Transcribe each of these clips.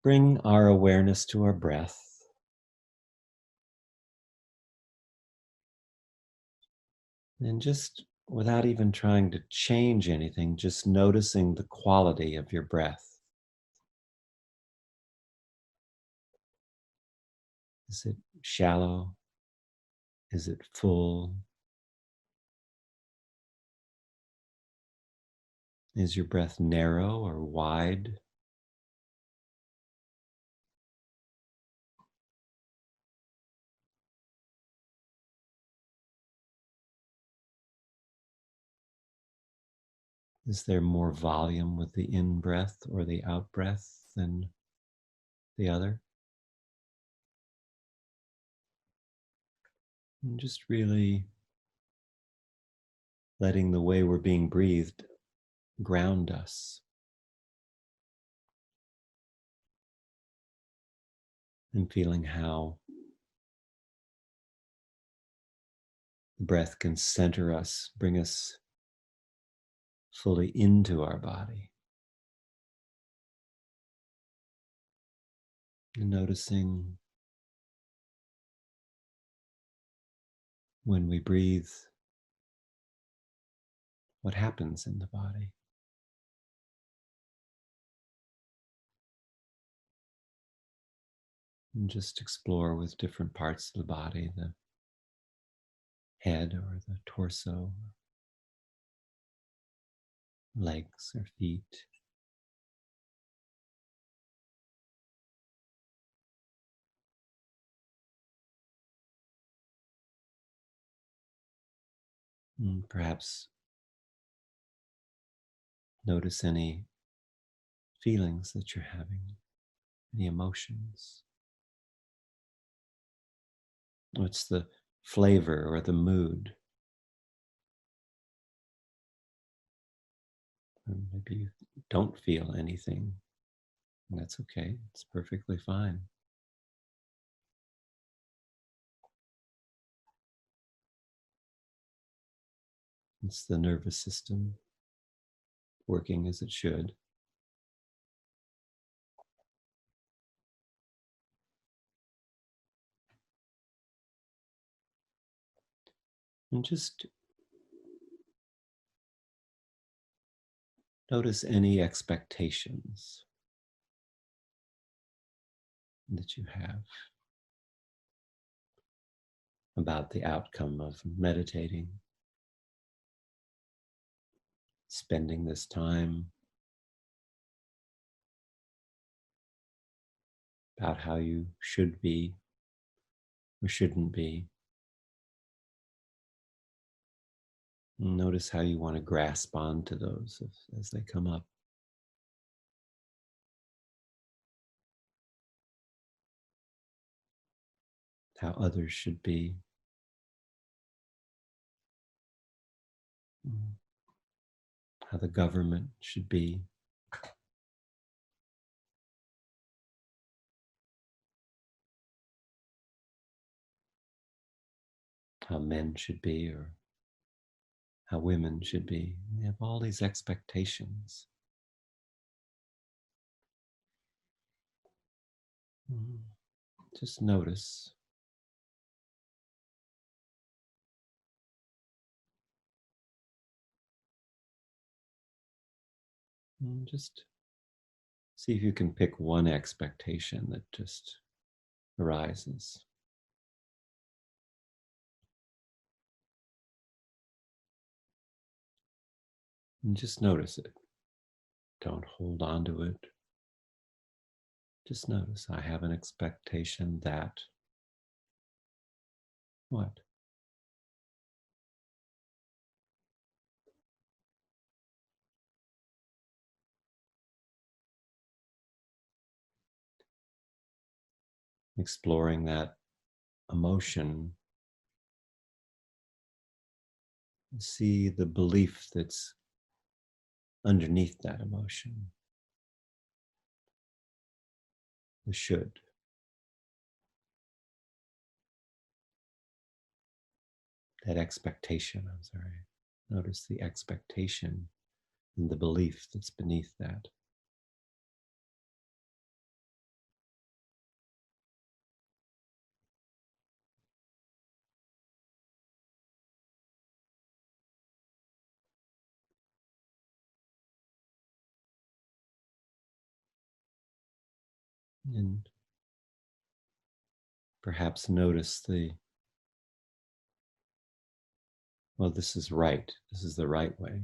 bring our awareness to our breath. And just without even trying to change anything, just noticing the quality of your breath. Is it shallow? Is it full? Is your breath narrow or wide? Is there more volume with the in breath or the out breath than the other? And just really letting the way we're being breathed ground us and feeling how the breath can center us, bring us fully into our body. And noticing when we breathe, what happens in the body. And just explore with different parts of the body, the head or the torso, legs or feet. And perhaps notice any feelings that you're having, any emotions. What's the flavor or the mood? Or maybe you don't feel anything. And that's okay. It's perfectly fine. It's the nervous system working as it should. And just notice any expectations that you have about the outcome of meditating, spending this time, about how you should be or shouldn't be. And notice how you want to grasp onto those as they come up. How others should be. How the government should be. How men should be or how women should be. We have all these expectations. Just notice. And just see if you can pick one expectation that just arises. And just notice it. Don't hold on to it. Just notice, I have an expectation that what? Exploring that emotion, see the belief that's underneath that emotion. The should. That expectation, I'm sorry. Notice the expectation and the belief that's beneath that. And perhaps notice well, this is right. This is the right way,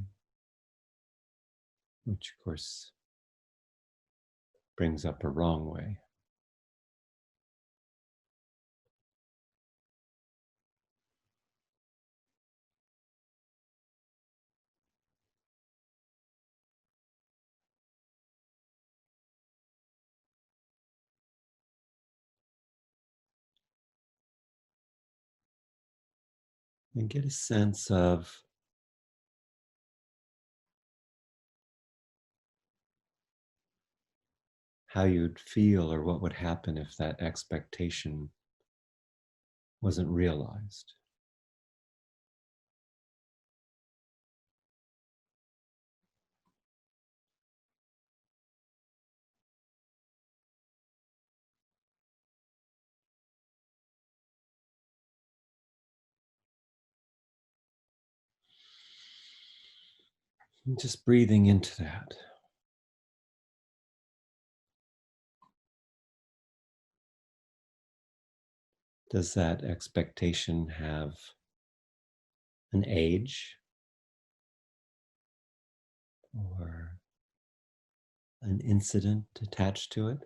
which of course brings up a wrong way. And get a sense of how you'd feel or what would happen if that expectation wasn't realized. And just breathing into that. Does that expectation have an age or an incident attached to it?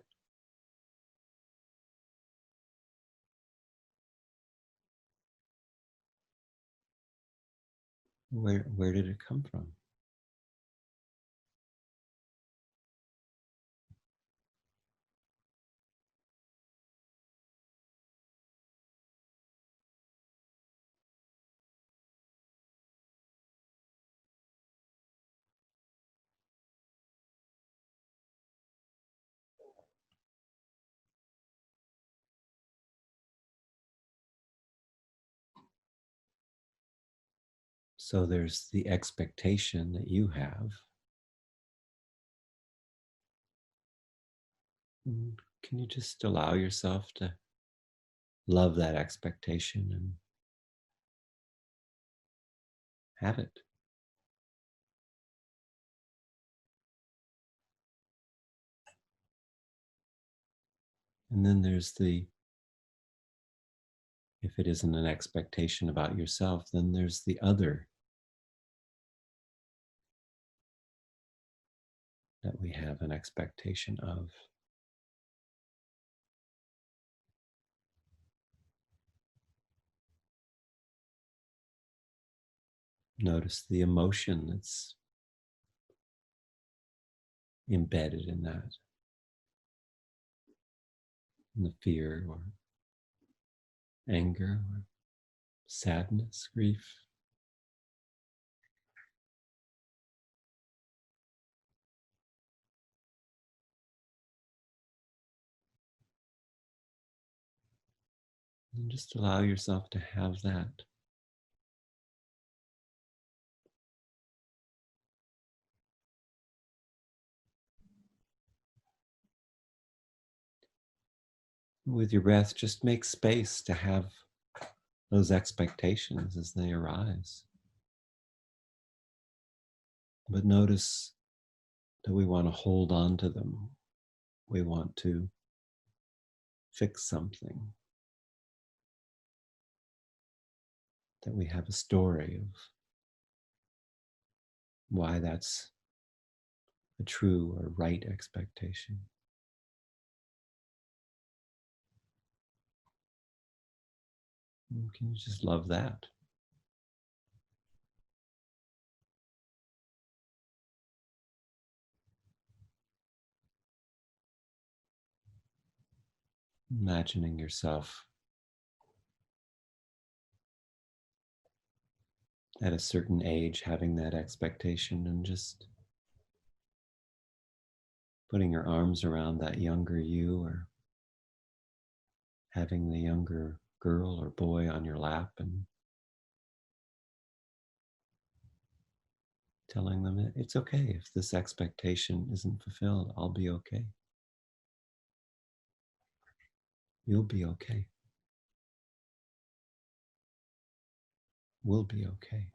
Where did it come from? So there's the expectation that you have. And can you just allow yourself to love that expectation and have it? And then there's if it isn't an expectation about yourself, then there's the other that we have an expectation of. Notice the emotion that's embedded in that, in the fear or anger or sadness, grief. And just allow yourself to have that. With your breath, just make space to have those expectations as they arise. But notice that we want to hold on to them. We want to fix something, that we have a story of why that's a true or right expectation. And can you just love that? Imagining yourself at a certain age having that expectation and just putting your arms around that younger you or having the younger girl or boy on your lap and telling them it's okay if this expectation isn't fulfilled. I'll be okay. You'll be okay. We'll be okay.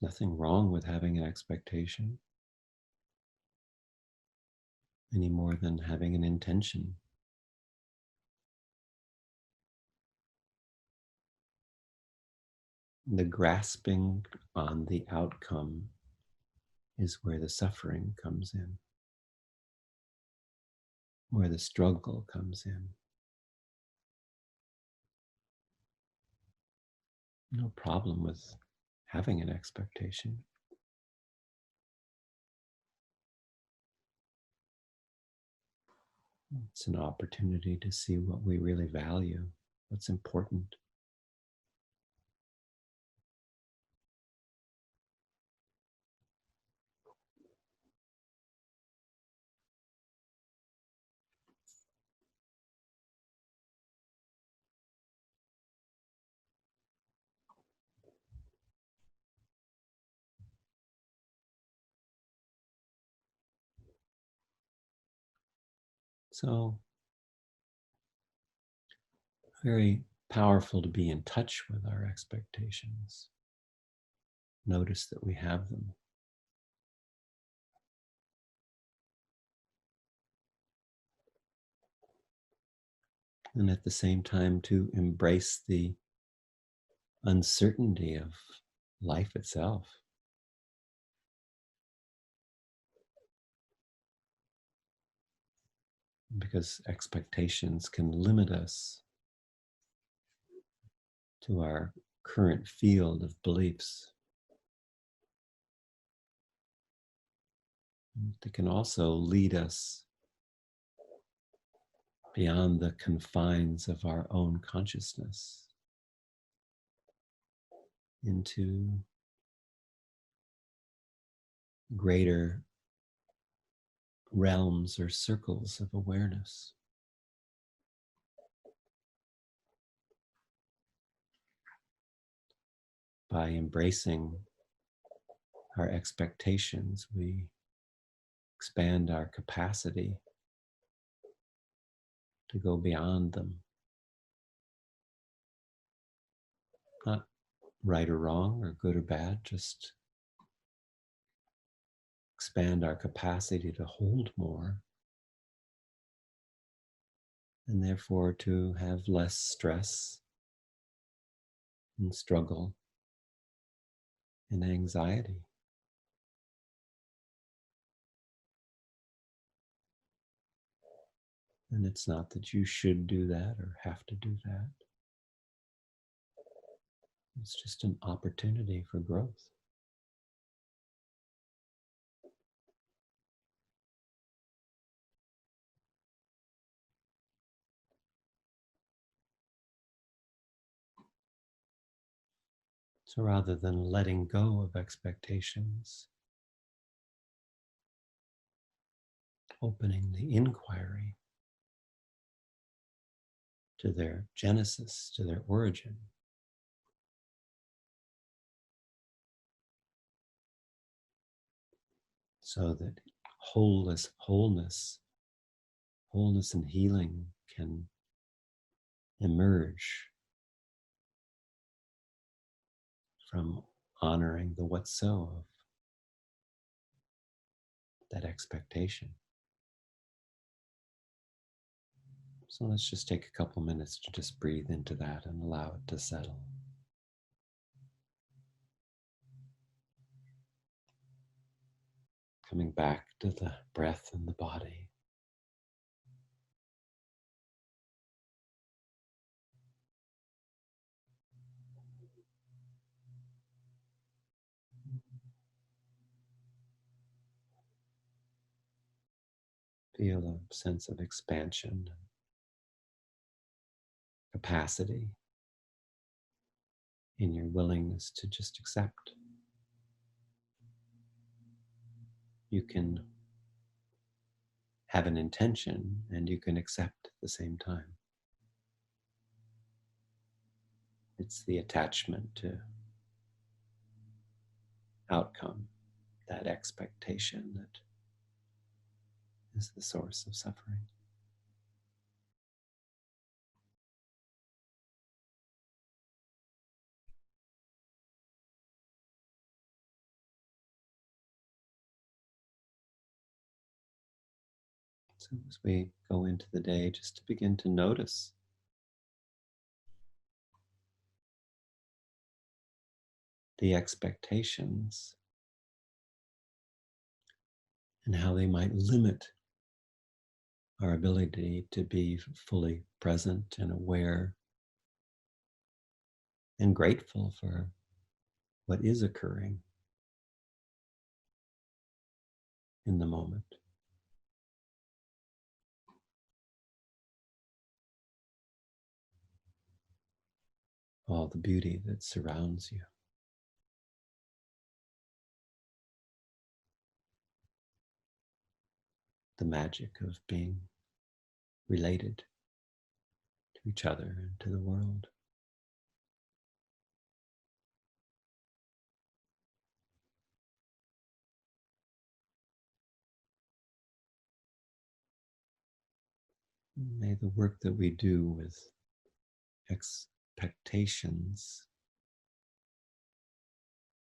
Nothing wrong with having an expectation any more than having an intention. The grasping on the outcome is where the suffering comes in, where the struggle comes in. No problem with having an expectation. It's an opportunity to see what we really value, what's important. So, very powerful to be in touch with our expectations. Notice that we have them. And at the same time, to embrace the uncertainty of life itself. Because expectations can limit us to our current field of beliefs. They can also lead us beyond the confines of our own consciousness into greater realms or circles of awareness. By embracing our expectations, we expand our capacity to go beyond them. Not right or wrong or good or bad, just expand our capacity to hold more and therefore to have less stress and struggle and anxiety. And it's not that you should do that or have to do that. It's just an opportunity for growth. So rather than letting go of expectations, opening the inquiry to their genesis, to their origin, so that wholeness and healing can emerge from honoring the what so of that expectation. So let's just take a couple minutes to just breathe into that and allow it to settle. Coming back to the breath and the body. Feel a sense of expansion, capacity in your willingness to just accept. You can have an intention and you can accept at the same time. It's the attachment to outcome, that expectation, that is the source of suffering. So as we go into the day, just to begin to notice the expectations and how they might limit our ability to be fully present and aware and grateful for what is occurring in the moment. All the beauty that surrounds you. The magic of being related to each other and to the world. May the work that we do with expectations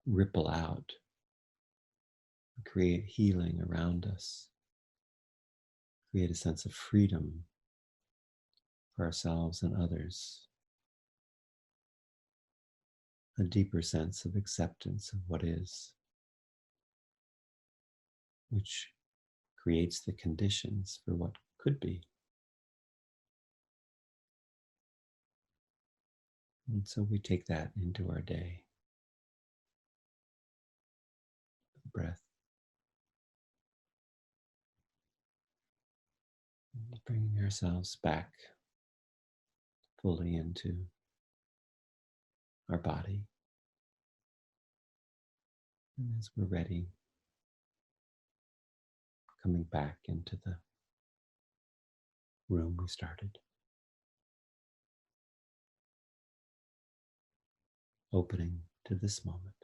ripple out, create healing around us, create a sense of freedom for ourselves and others, a deeper sense of acceptance of what is, which creates the conditions for what could be. And so we take that into our day. Breath, bringing ourselves back fully into our body. And as we're ready, coming back into the room we started. Opening to this moment.